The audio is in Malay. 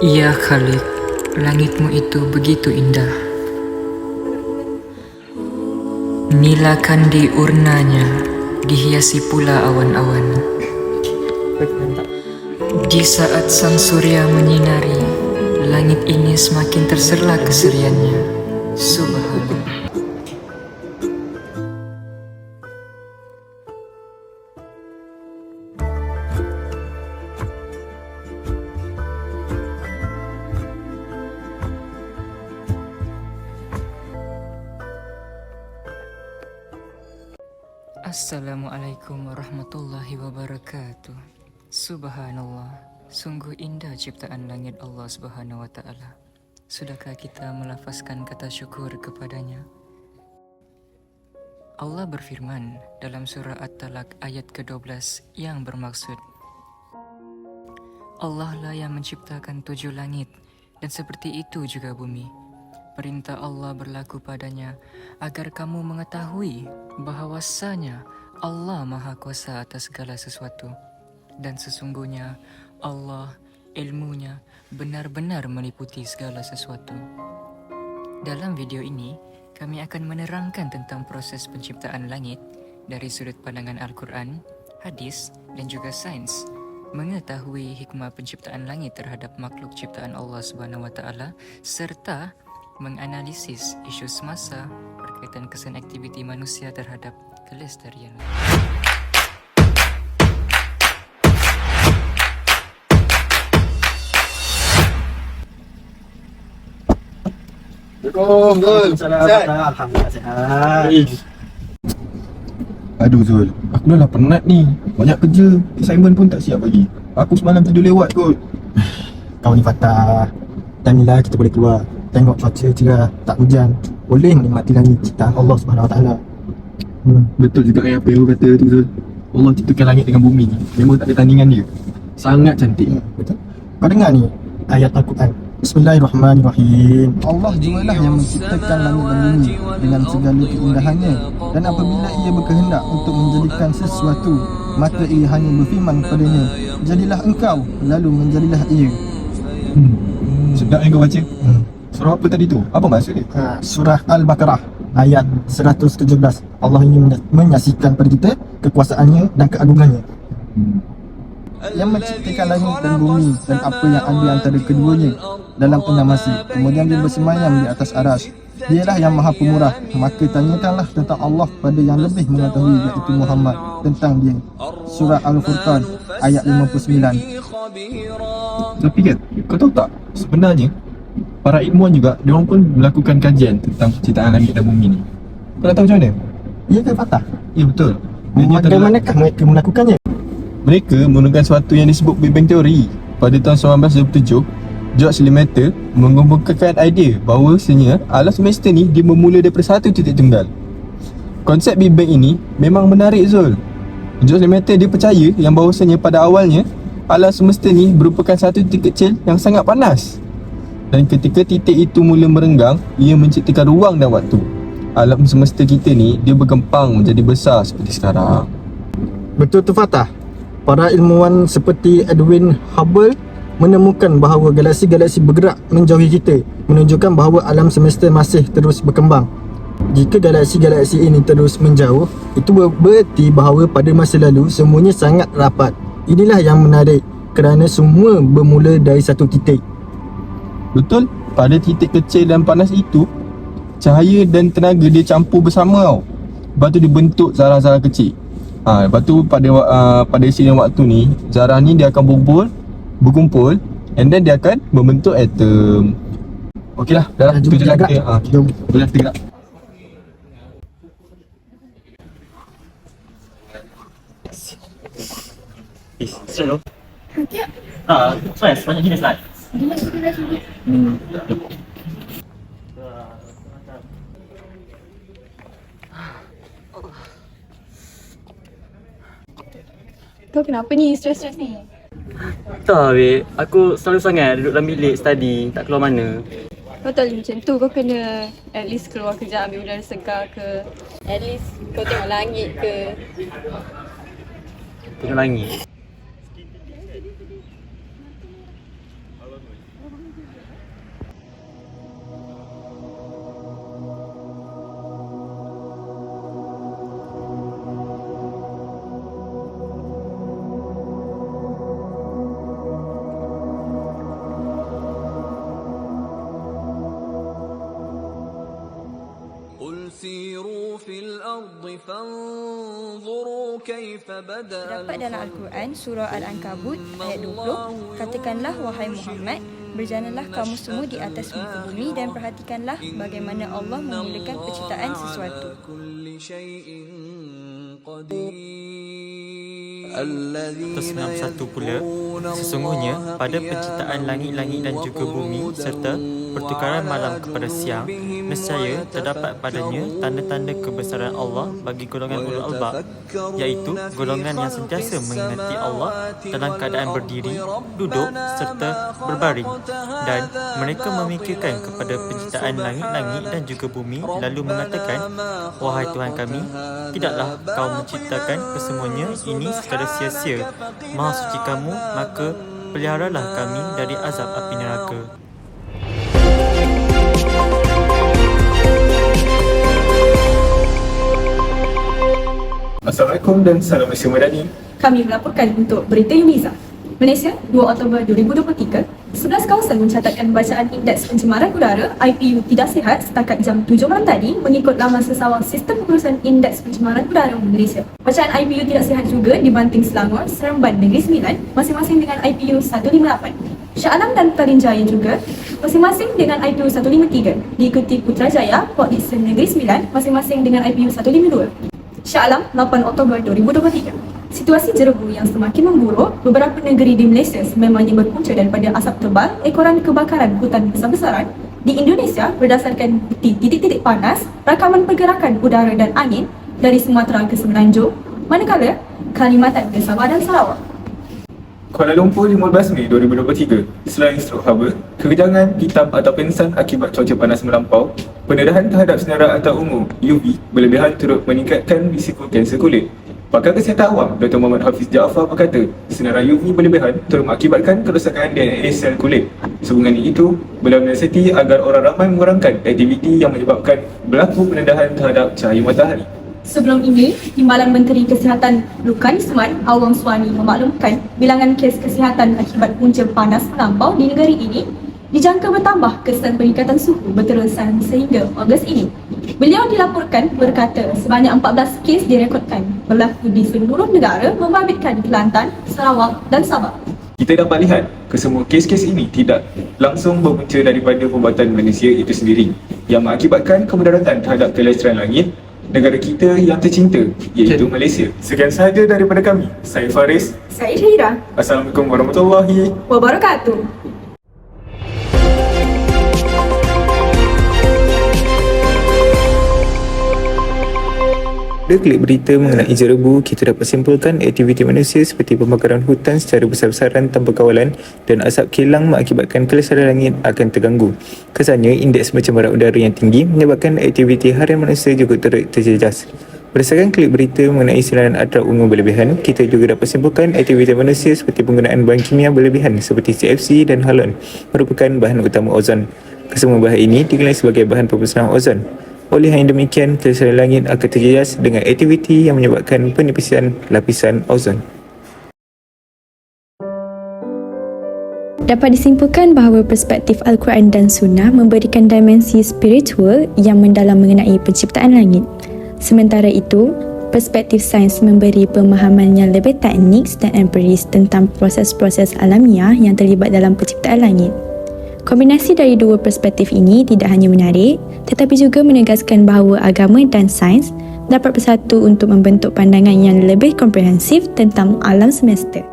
Ya Khalik, langitmu itu begitu indah. Nila kandi urnanya dihiasi pula awan-awan. Di saat sang surya menyinari, langit ini semakin terserlah keseriannya. Subhanallah. Assalamualaikum warahmatullahi wabarakatuh. Subhanallah, sungguh indah ciptaan langit Allah Subhanahu wa Ta'ala. Sudahkah kita melafazkan kata syukur kepadanya? Allah berfirman dalam surah At-Talaq ayat ke-12 yang bermaksud, Allah lah yang menciptakan 7 langit dan seperti itu juga bumi. Perintah Allah berlaku padanya agar kamu mengetahui bahawasanya Allah Maha Kuasa atas segala sesuatu. Dan sesungguhnya Allah ilmunya benar-benar meliputi segala sesuatu. Dalam video ini, kami akan menerangkan tentang proses penciptaan langit dari sudut pandangan Al-Quran, hadis dan juga sains. Mengetahui hikmah penciptaan langit terhadap makhluk ciptaan Allah Subhanahu wa Ta'ala serta menganalisis isu semasa berkaitan kesan aktiviti manusia terhadap kelestarian. Assalamualaikum Zul. Alhamdulillah sihat. Aduh Zul, aku dah lah penat ni. Banyak kerja, assignment pun tak siap lagi. Aku semalam tidur lewat kot. Kau ni Fatah. Time ni lah kita boleh keluar. Tengok cuaca cerah, tak hujan. Boleh menikmati langit ciptaan Allah Subhanahu Wa Taala. Betul juga yang apa yang kau kata tu Zul. Allah ciptakan langit dengan bumi ni, memang tak ada tandingan dia. Sangat cantik. Betul. Kau dengar ni ayat Al-Quran. Bismillahirrahmanirrahim. Allah jugalah yang menciptakan langit dan bumi dengan segala keindahannya, dan apabila ia berkehendak untuk menjadikan sesuatu, maka ia hanya berfirman kepadanya, jadilah engkau, lalu menjadilah ia. Sedap yang kau baca. Surah apa tadi tu? Apa maksud dia? Surah Al-Baqarah ayat 117. Allah ingin menyaksikan pada kita kekuasaannya dan keagungannya, yang menciptakan langit dan bumi dan apa yang ada antara keduanya dalam tengah masa. Kemudian dia bersemayam di atas aras. Dialah yang maha pemurah. Maka tanyakanlah tentang Allah pada yang lebih mengetahui, iaitu Muhammad, tentang dia. Surah Al-Furqan ayat 59. Tapi kan, kau tahu tak? Sebenarnya para ilmuwan juga, diorang pun melakukan kajian tentang penciptaan langit dan bumi ni. Kau nak tahu macam mana? Ia ke Fatah? Ya betul. Bagaimanakah mereka melakukannya? Mereka menggunakan sesuatu yang disebut Big Bang Theory. Pada tahun 1927, George Lemaitre mengemukakan idea bahawasanya alam semesta ni dia bermula daripada satu titik tunggal. Konsep Big Bang ini memang menarik Zul. George Lemaitre dia percaya yang bahawasanya pada awalnya alam semesta ni merupakan satu titik kecil yang sangat panas. Dan ketika titik itu mula merenggang, ia menciptakan ruang dan waktu. Alam semesta kita ni dia berkembang menjadi besar seperti sekarang. Betul tu Fatah. Para ilmuwan seperti Edwin Hubble menemukan bahawa galaksi-galaksi bergerak menjauhi kita, menunjukkan bahawa alam semesta masih terus berkembang. Jika galaksi-galaksi ini terus menjauh, itu bererti bahawa pada masa lalu semuanya sangat rapat. Inilah yang menarik kerana semua bermula dari satu titik. Betul, pada titik kecil dan panas itu, cahaya dan tenaga dia campur bersama tau. Lepas tu dia bentuk zarah-zarah kecil. Lepas tu pada sini waktu ni, zarah ni dia akan berkumpul, and then dia akan membentuk atom. Okey lah, dah lah, Jom tu je kita lah gerak. kita. Jom. Boleh kita gerak. Slow. Stress, banyak jenis lah. Kau kenapa ni stres-stres ni? Tak weh, aku selalu sangat duduk dalam bilik study, tak keluar mana. Kau tak boleh macam tu, kau kena at least keluar kejap ambil udara segar ke. At least kau tengok langit ke. Tengok langit. Terdapat dalam Al-Quran surah Al-Ankabut ayat 20, katakanlah wahai Muhammad, berjalanlah kamu semua di atas muka bumi dan perhatikanlah bagaimana Allah memulakan penciptaan sesuatu. Terus 61 pula, sesungguhnya pada penciptaan langit-langit dan juga bumi serta pertukaran malam kepada siang, nescaya terdapat padanya tanda-tanda kebesaran Allah bagi golongan ulul albab, iaitu golongan yang sentiasa mengingati Allah dalam keadaan berdiri, duduk serta berbaring, dan mereka memikirkan kepada penciptaan langit-langit dan juga bumi lalu mengatakan, wahai Tuhan kami, tidaklah kau menciptakan kesemuanya ini secara sia-sia. Maha suci kamu, maka peliharalah kami dari azab api neraka. Assalamualaikum dan salam Malaysia Madani. Kami melaporkan untuk Berita Uniza. Malaysia, 2 Oktober 2023, 11 kawasan mencatatkan bacaan indeks pencemaran udara IPU tidak sihat setakat jam 7 malam tadi mengikut laman sesawang Sistem Pengurusan Indeks Pencemaran Udara Malaysia. Bacaan IPU tidak sihat juga dibanting Selangor, Seremban Negeri Sembilan masing-masing dengan IPU 158. Shah Alam dan Petaling Jaya juga masing-masing dengan IPU 153. Diikuti Putrajaya, Port Dickson Negeri Sembilan masing-masing dengan IPU 152. Shah Alam, 8 Oktober 2023. Situasi jerebu yang semakin memburuk, beberapa negeri di Malaysia sememangnya berpunca daripada asap tebal ekoran kebakaran hutan besar-besaran di Indonesia berdasarkan bukti titik-titik panas, rakaman pergerakan udara dan angin dari Sumatera ke Semenanjung, manakala Kalimantan ke Sabah dan Sarawak. Kuala Lumpur 15 Mei 2023. Selain strok haba, keganjangan, hitam atau pingsan akibat cuaca panas melampau, pendedahan terhadap senarai atau ungu UV berlebihan turut meningkatkan risiko kanser kulit. Pakar Kesihatan Awam Dr. Muhammad Hafiz Jaafar berkata, senarai UV berlebihan turut mengakibatkan kerosakan DNA sel kulit. Sehubungan itu, beliau menasihati agar orang ramai mengurangkan aktiviti yang menyebabkan berlaku pendedahan terhadap cahaya matahari. Sebelum ini, Timbalan Menteri Kesihatan Lukan Isman Awang Suwani memaklumkan bilangan kes kesihatan akibat punca panas melampau di negeri ini dijangka bertambah kesan peningkatan suhu berterusan sehingga Ogos ini. Beliau dilaporkan berkata sebanyak 14 kes direkodkan berlaku di seluruh negara membabitkan Kelantan, Sarawak dan Sabah. Kita dapat lihat kesemua kes-kes ini tidak langsung berpunca daripada perbuatan manusia itu sendiri yang mengakibatkan kemudaratan terhadap kelestarian langit negara kita yang tercinta, iaitu Malaysia. Sekian sahaja daripada kami. Saya Faris. Saya Syahira. Assalamualaikum warahmatullahi Wabarakatuh. Pada klik berita mengenai jerebu, kita dapat simpulkan aktiviti manusia seperti pembakaran hutan secara besar-besaran tanpa kawalan dan asap kilang mengakibatkan kelestarian langit akan terganggu. Kesannya, indeks pencemaran udara yang tinggi menyebabkan aktiviti harian manusia juga turut terjejas. Berdasarkan klik berita mengenai siaran adrak ungu berlebihan, kita juga dapat simpulkan aktiviti manusia seperti penggunaan bahan kimia berlebihan seperti CFC dan halon merupakan bahan utama ozon. Kesemua bahan ini dinilai sebagai bahan pemusnahan ozon. Oleh yang demikian, kelestarian langit akan terjejas dengan aktiviti yang menyebabkan penipisan lapisan ozon. Dapat disimpulkan bahawa perspektif Al-Quran dan Sunnah memberikan dimensi spiritual yang mendalam mengenai penciptaan langit. Sementara itu, perspektif sains memberi pemahaman yang lebih teknis dan empiris tentang proses-proses alamiah yang terlibat dalam penciptaan langit. Kombinasi dari dua perspektif ini tidak hanya menarik, tetapi juga menegaskan bahawa agama dan sains dapat bersatu untuk membentuk pandangan yang lebih komprehensif tentang alam semesta.